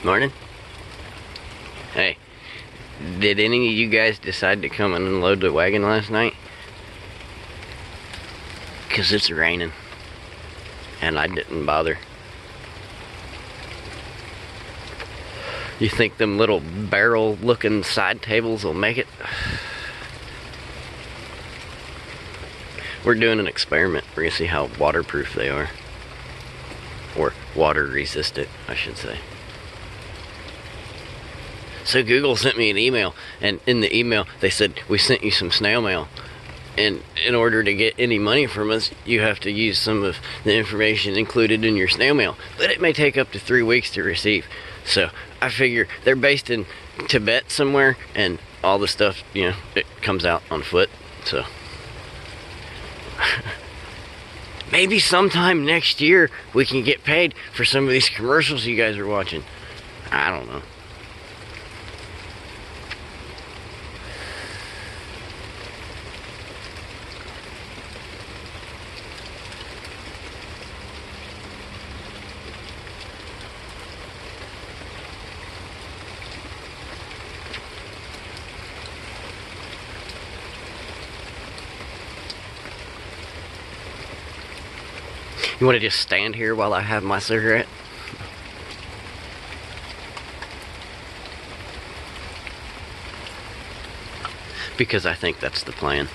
Morning. Hey, did any of you guys decide to come and unload the wagon last night? 'Cause it's raining, and I didn't bother. You think them little barrel-looking side tables will make it? We're doing an experiment. We're gonna see how waterproof they are. Or water resistant, I should say. So Google sent me an email, and in the email they said, we sent you some snail mail, and in order to get any money from us you have to use some of the information included in your snail mail, but it may take up to 3 weeks to receive. So I figure they're based in Tibet somewhere, and all the stuff, you know, it comes out on foot. So maybe sometime next year we can get paid for some of these commercials you guys are watching. I don't know. You want to just stand here while I have my cigarette? Because I think that's the plan.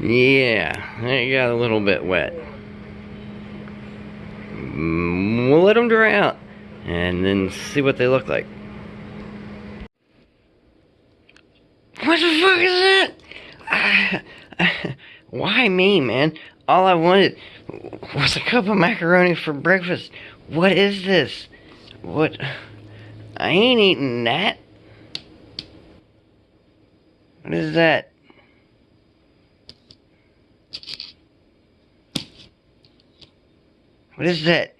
Yeah, it got a little bit wet. We'll let them dry out and then see what they look like. What the fuck is that? Why me, man? All I wanted was a cup of macaroni for breakfast. What is this? What? I ain't eating that. What is that? What is that?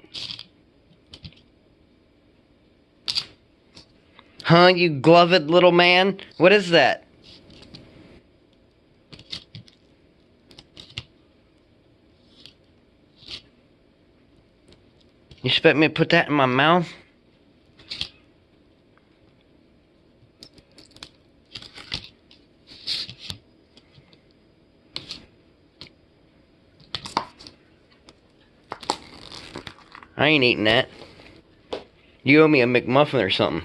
Huh, you gloved little man? What is that? You expect me to put that in my mouth? I ain't eating that. You owe me a McMuffin or something,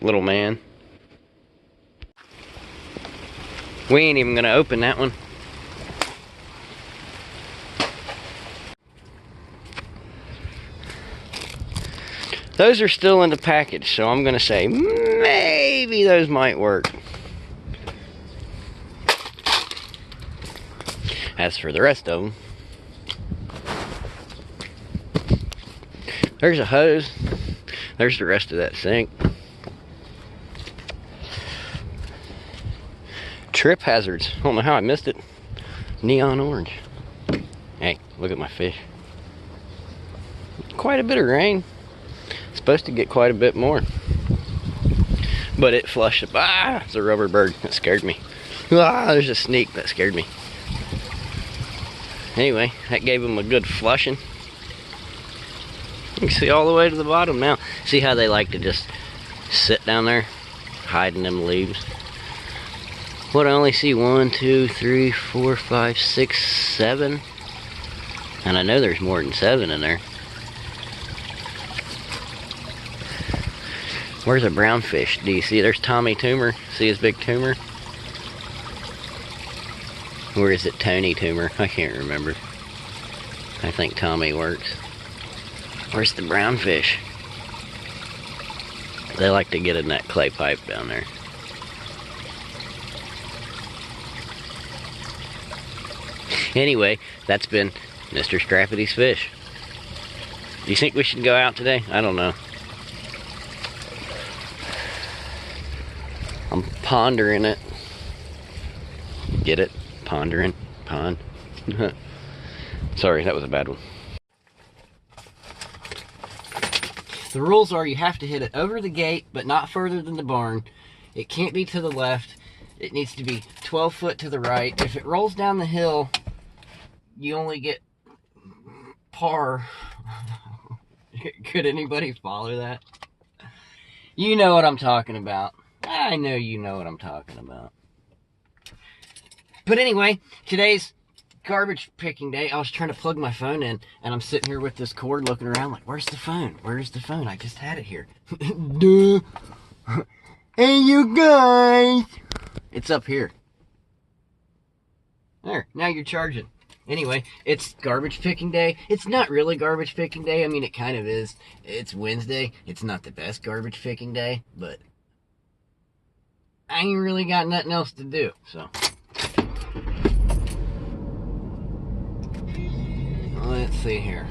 little man. We ain't even gonna open that one. Those are still in the package, so I'm gonna say maybe those might work. As for the rest of them, there's a hose. There's the rest of that sink. Trip hazards. I don't know how I missed it. Neon orange. Hey, look at my fish. Quite a bit of rain. Supposed to get quite a bit more. But it flushed up. Ah, it's a rubber bird. That scared me. Ah, there's a sneak. That scared me. Anyway, that gave him a good flushing. You can see all the way to the bottom now. See how they like to just sit down there, hiding them leaves. What, I only see 1, 2, 3, 4, 5, 6, 7. And I know there's more than 7 in there. Where's a brown fish? Do you see? There's Tommy Toomer. See his big tumor? Or is it Tony Toomer? I can't remember. I think Tommy works. Where's the brown fish? They like to get in that clay pipe down there. Anyway, that's been Mr. Scrappity's Fish. Do you think we should go out today? I don't know. I'm pondering it. Get it? Pondering. Pond. Sorry, that was a bad one. The rules are you have to hit it over the gate, but not further than the barn. It can't be to the left. It needs to be 12 foot to the right. If it rolls down the hill, you only get par. Could anybody follow that? You know what I'm talking about. I know you know what I'm talking about. But anyway, today's garbage picking day. I was trying to plug my phone in, and I'm sitting here with this cord looking around like, where's the phone? Where's the phone? I just had it here. Duh. Hey, you guys. It's up here. There, now you're charging. Anyway, it's garbage picking day. It's not really garbage picking day. I mean, it kind of is. It's Wednesday. It's not the best garbage picking day, but I ain't really got nothing else to do, so. Let's see here.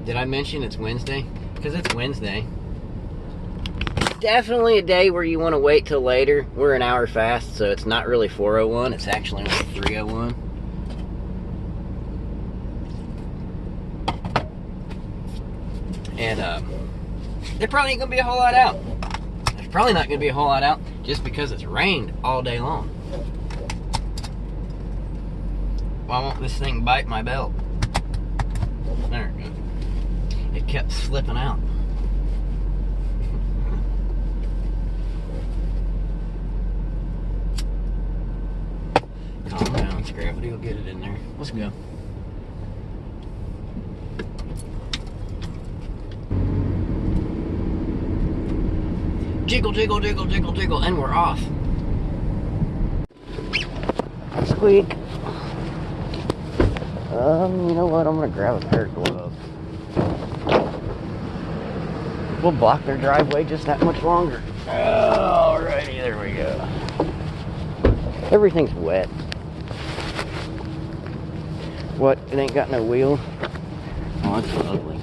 Did I mention it's Wednesday? Because it's Wednesday. Definitely a day where you want to wait till later. We're an hour fast, so it's not really 4:01. It's actually only 3:01. And there probably ain't gonna be a whole lot out. There's probably not gonna be a whole lot out just because it's rained all day long. Why won't this thing bite my belt? There it goes. It kept slipping out. Calm down, Scrappity will get it in there. Let's go. Jiggle, jiggle, jiggle, jiggle, jiggle, and we're off. Squeak. You know what? I'm gonna grab a pair of gloves. We'll block their driveway just that much longer. Alrighty, there we go. Everything's wet. What? It ain't got no wheels? Oh, that's ugly.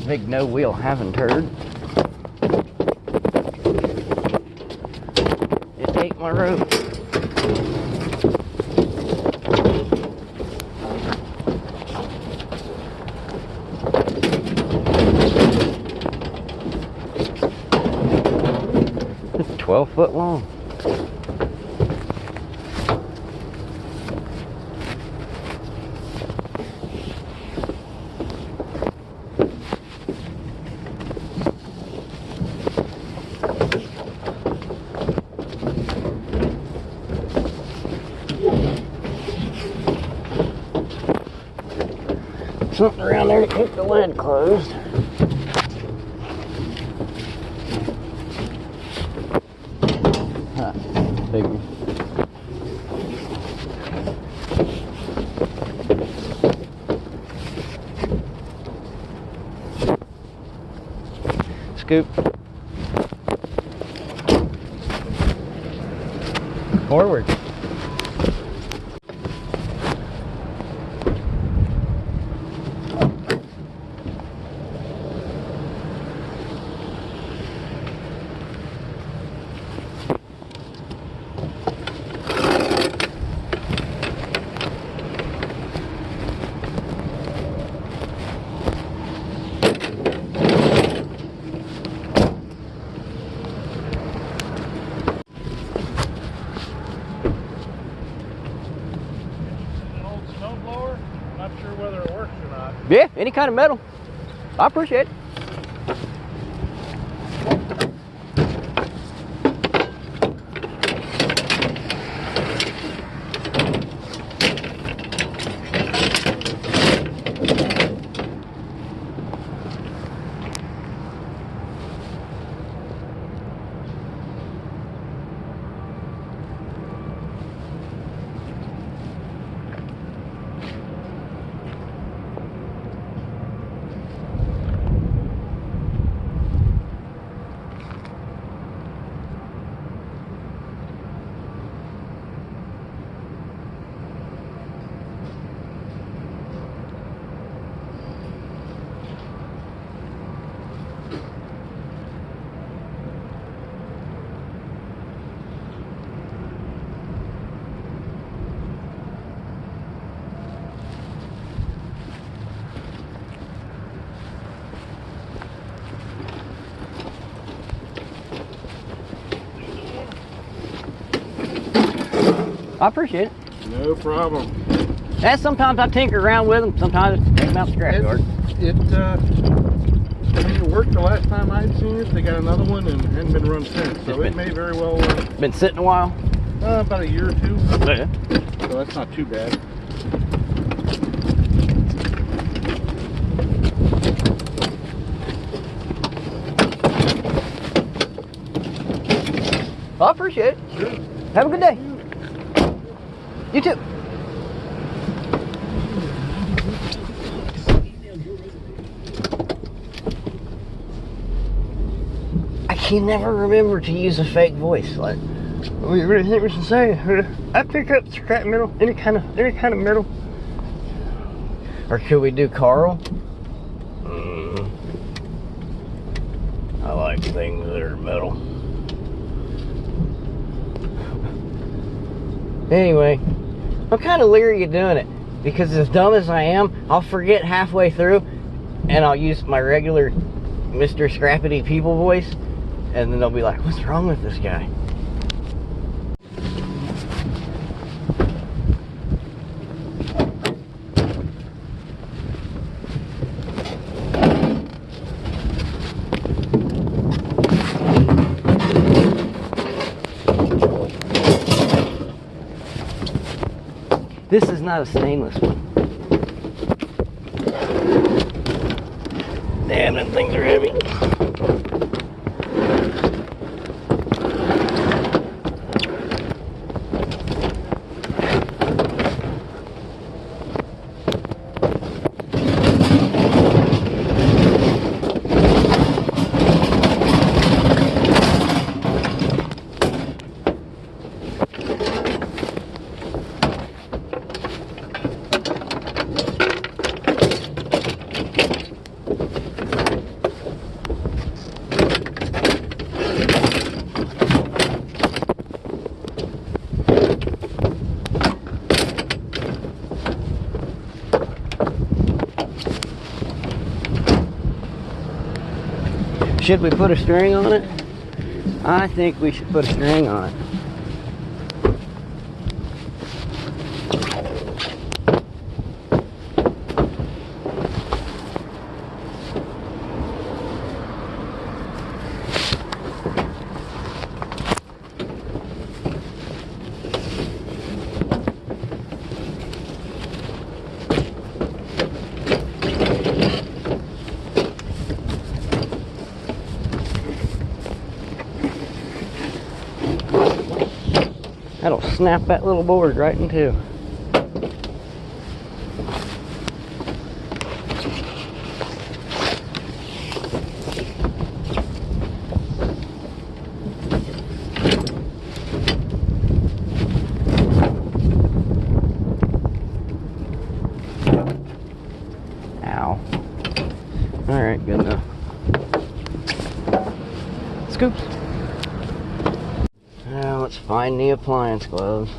Big no wheel having turd. It ate my rope. It's 12 foot long. Something around there to keep the lid closed. Big one. Scoop. Forward. Yeah, any kind of metal. I appreciate it. I appreciate it. No problem. And sometimes I tinker around with them. Sometimes I take them out to the scrapyard. I mean, it worked the last time I'd seen it. They got another one and hadn't been run since. So it may very well. Been sitting a while. About a year or two. Yeah. So that's not too bad. I appreciate it. Sure. Have a good day. You too. I can never remember to use a fake voice. Like, what do you really think we should say? I pick up scrap metal, any kind of metal. Or could we do Carl? I like things that are metal. Anyway, I'm kind of leery of doing it because as dumb as I am, I'll forget halfway through and I'll use my regular Mr. Scrappity people voice and then they'll be like, what's wrong with this guy? This is not a stainless one. Damn, them things are heavy. Should we put a string on it? I think we should put a string on it. That'll snap that little board right in two. Ow. Alright, good enough. Scoops. Now let's find the appliance gloves.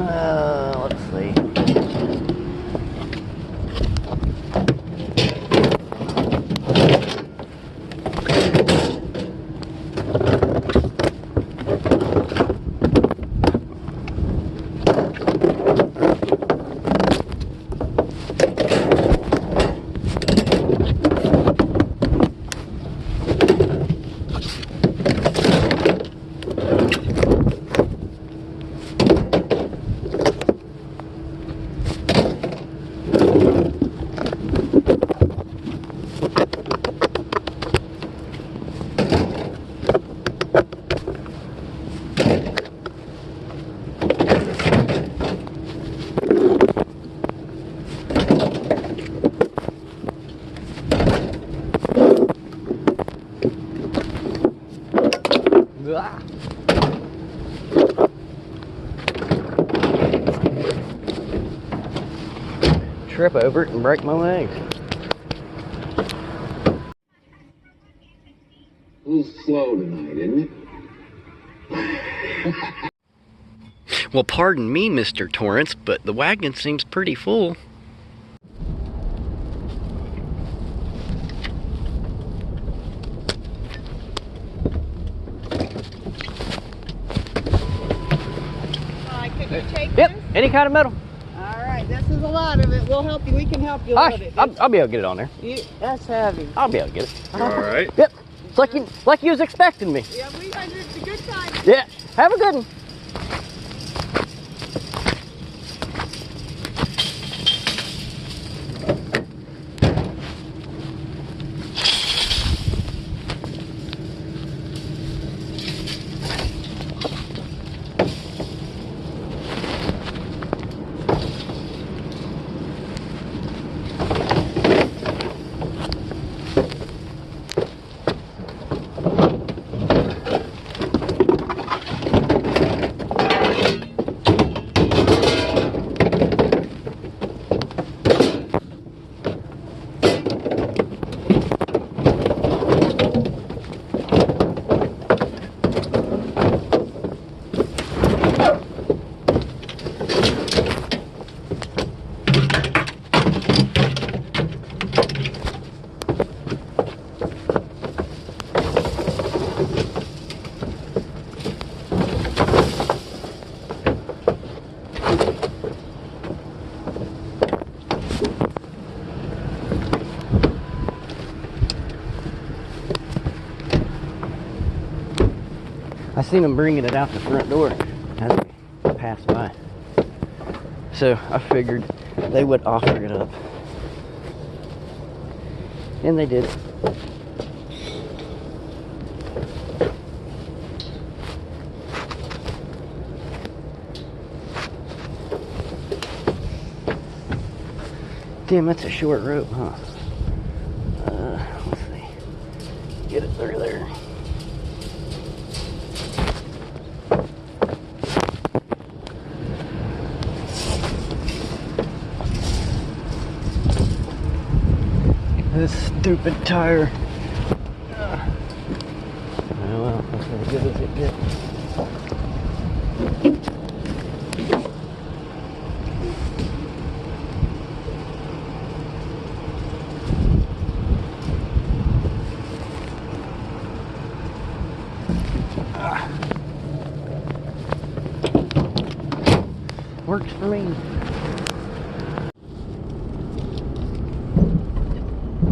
Let's see. Trip over it and break my leg. A little slow tonight, isn't it? Well, pardon me, Mr. Torrance, but the wagon seems pretty full. Could you take Yep, this? any kind of metal. All right, this is a lot of it. We'll help you. We can help you load it. I'll be able to get it on there. That's heavy. I'll be able to get it. All right. Yep, it's like you was expecting me. Yeah, we had a good time. Yeah, have a good one. I seen them bringing it out the front door as we passed by. So I figured they would offer it up. And they did. Damn, that's a short rope, huh? Let's see. Get it through there. This stupid tire. Oh well, that's as good as it gets. Works for me.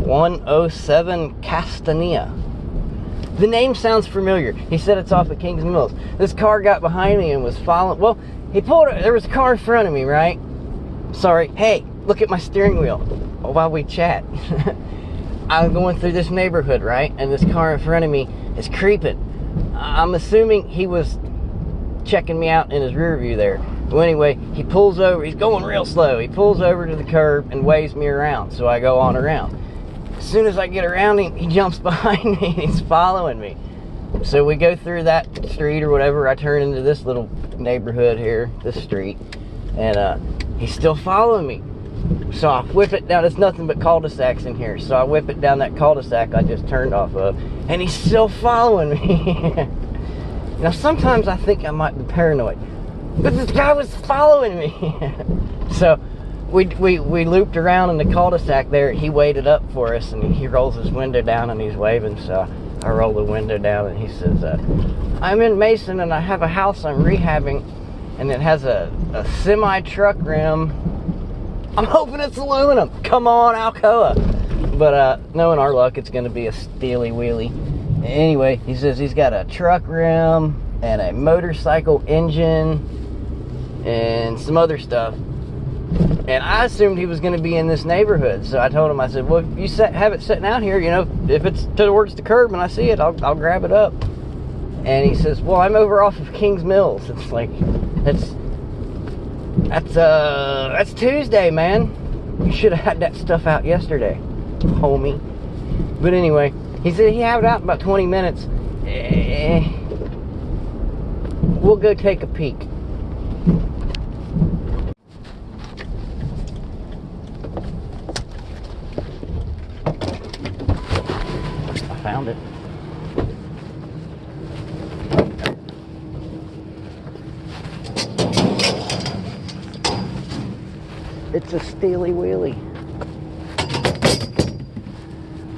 107 Castania. The name sounds familiar. He said it's off at Kings Mills. This car got behind me and was following. Well, he pulled it. There was a car in front of me, right? Sorry. Hey, look at my steering wheel while we chat. I'm going through this neighborhood, right? And this car in front of me is creeping. I'm assuming he was checking me out in his rear view there. Well, anyway, he pulls over. He's going real slow. He pulls over to the curb and waves me around, so I go on around. As soon as I get around him, he jumps behind me and he's following me. So we go through that street or whatever. I turn into this little neighborhood here, this street, and he's still following me. So I whip it down. There's nothing but cul-de-sacs in here. So I whip it down that cul-de-sac I just turned off of, and he's still following me. Now, sometimes I think I might be paranoid. but this guy was following me. So we looped around in the cul-de-sac there. He waited up for us, and he rolls his window down and he's waving. So I roll the window down and he says, I'm in Mason and I have a house I'm rehabbing, and it has a semi-truck rim. I'm hoping it's aluminum. Come on, Alcoa. But knowing our luck, it's going to be a steely wheelie. Anyway, he says he's got a truck rim and a motorcycle engine and some other stuff. And I assumed he was going to be in this neighborhood. So I told him, I said, well, if you have it sitting out here, you know, if it's towards the curb and I see it, I'll grab it up. And he says, well, I'm over off of Kings Mills. It's like, that's Tuesday, man. You should have had that stuff out yesterday, homie. But anyway, he said he had it out in about 20 minutes. We'll go take a peek. I found it. It's a steely wheelie.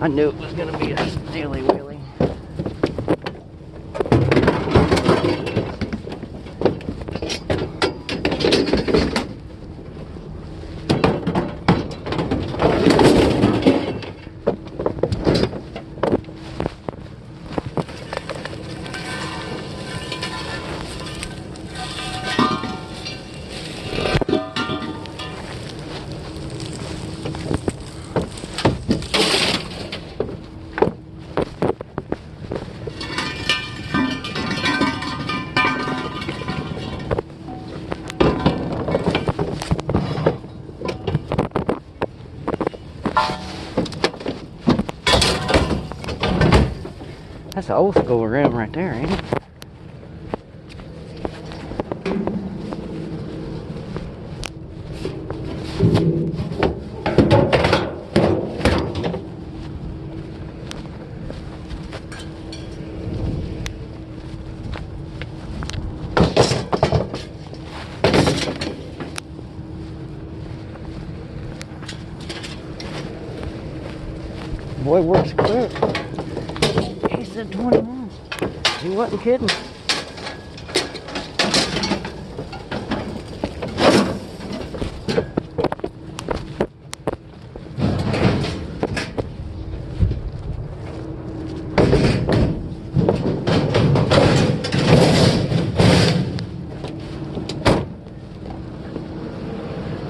I knew it was going to be a steely wheelie. That's an old school rim right there, ain't it? Boy works quick. He said 20 minutes. He wasn't kidding.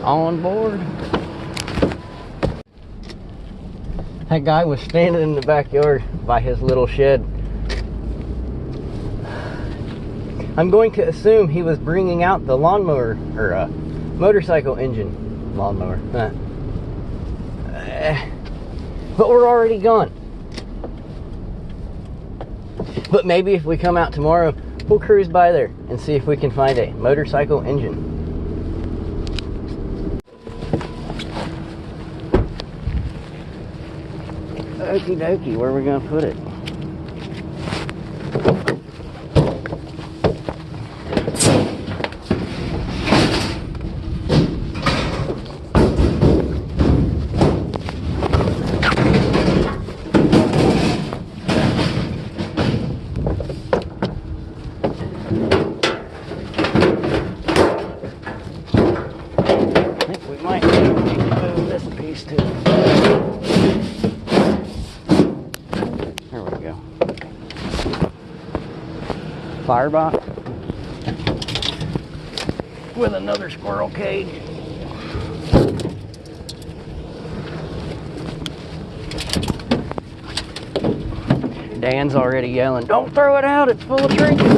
On board. That guy was standing in the backyard by his little shed. I'm going to assume he was bringing out the lawnmower, or motorcycle engine. Lawnmower. But we're already gone. But maybe if we come out tomorrow, we'll cruise by there and see if we can find a motorcycle engine. Okie dokie, where are we going to put it? I think we might need to move this piece too. Firebox with another squirrel cage. Dan's already yelling, "Don't throw it out, it's full of trinkets."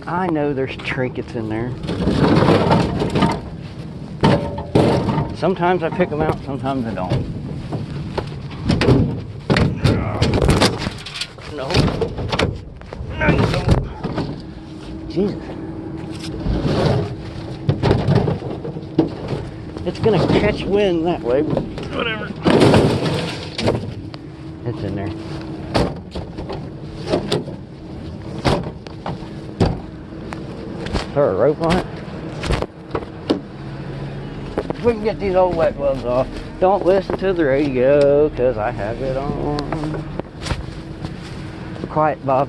I know there's trinkets in there. Sometimes I pick them out, sometimes I don't. No. No, you don't. Jesus. It's gonna catch wind that way, but whatever. It's in there. throw a rope on it. If we can get these old wet gloves off. Don't listen to the radio, cause I have it on. Quiet, Bob.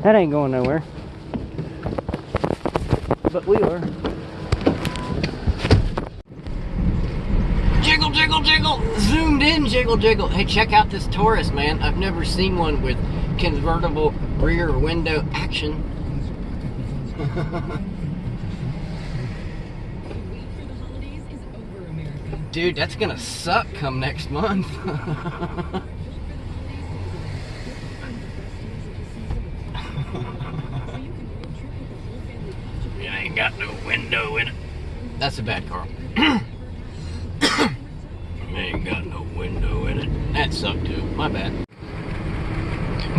That ain't going nowhere. But we are. Jiggle, jiggle, jiggle. Zoomed in, jiggle, jiggle. Hey, check out this Taurus, man. I've never seen one with convertible rear window action. Dude, that's gonna suck come next month. It ain't got no window in it. That's a bad car. It ain't got no window in it. That sucked too. My bad.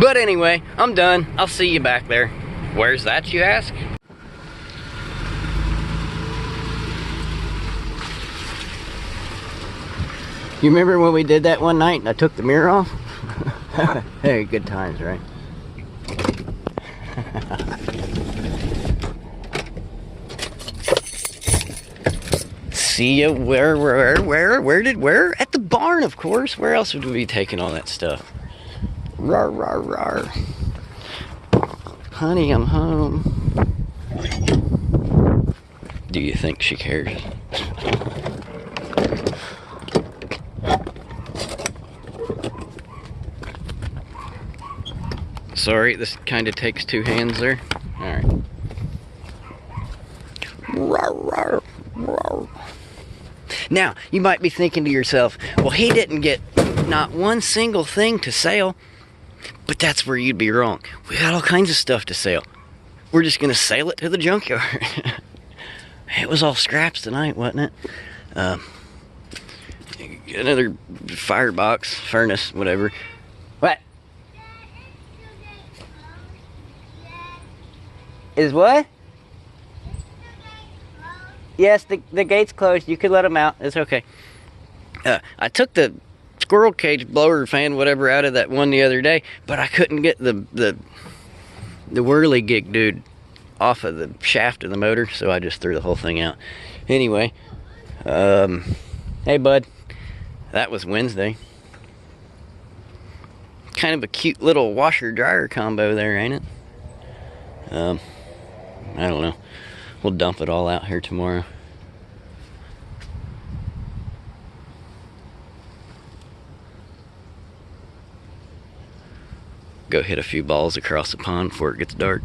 But anyway, I'm done. I'll see you back there. Where's that, you ask? You remember when we did that one night and I took the mirror off? Hey, good times, right? See ya, where? At the barn, of course. Where else would we be taking all that stuff? Rawr, rawr, rawr. Honey, I'm home. Do you think she cares? Sorry, this kind of takes two hands there. Alright. Now, you might be thinking to yourself, well, he didn't get not one single thing to sell. But that's where you'd be wrong. We got all kinds of stuff to sell. We're just going to sell it to the junkyard. It was all scraps tonight, wasn't it? Another firebox, furnace, whatever. What? Is what? Yes, the gate's closed. You can let them out. It's okay. I took the squirrel cage blower fan, whatever, out of that one the other day, but I couldn't get the whirligig dude off of the shaft of the motor, so I just threw the whole thing out. Anyway, hey bud, that was Wednesday. Kind of a cute little washer-dryer combo there, ain't it? I don't know. We'll dump it all out here tomorrow. Go hit a few balls across the pond before it gets dark.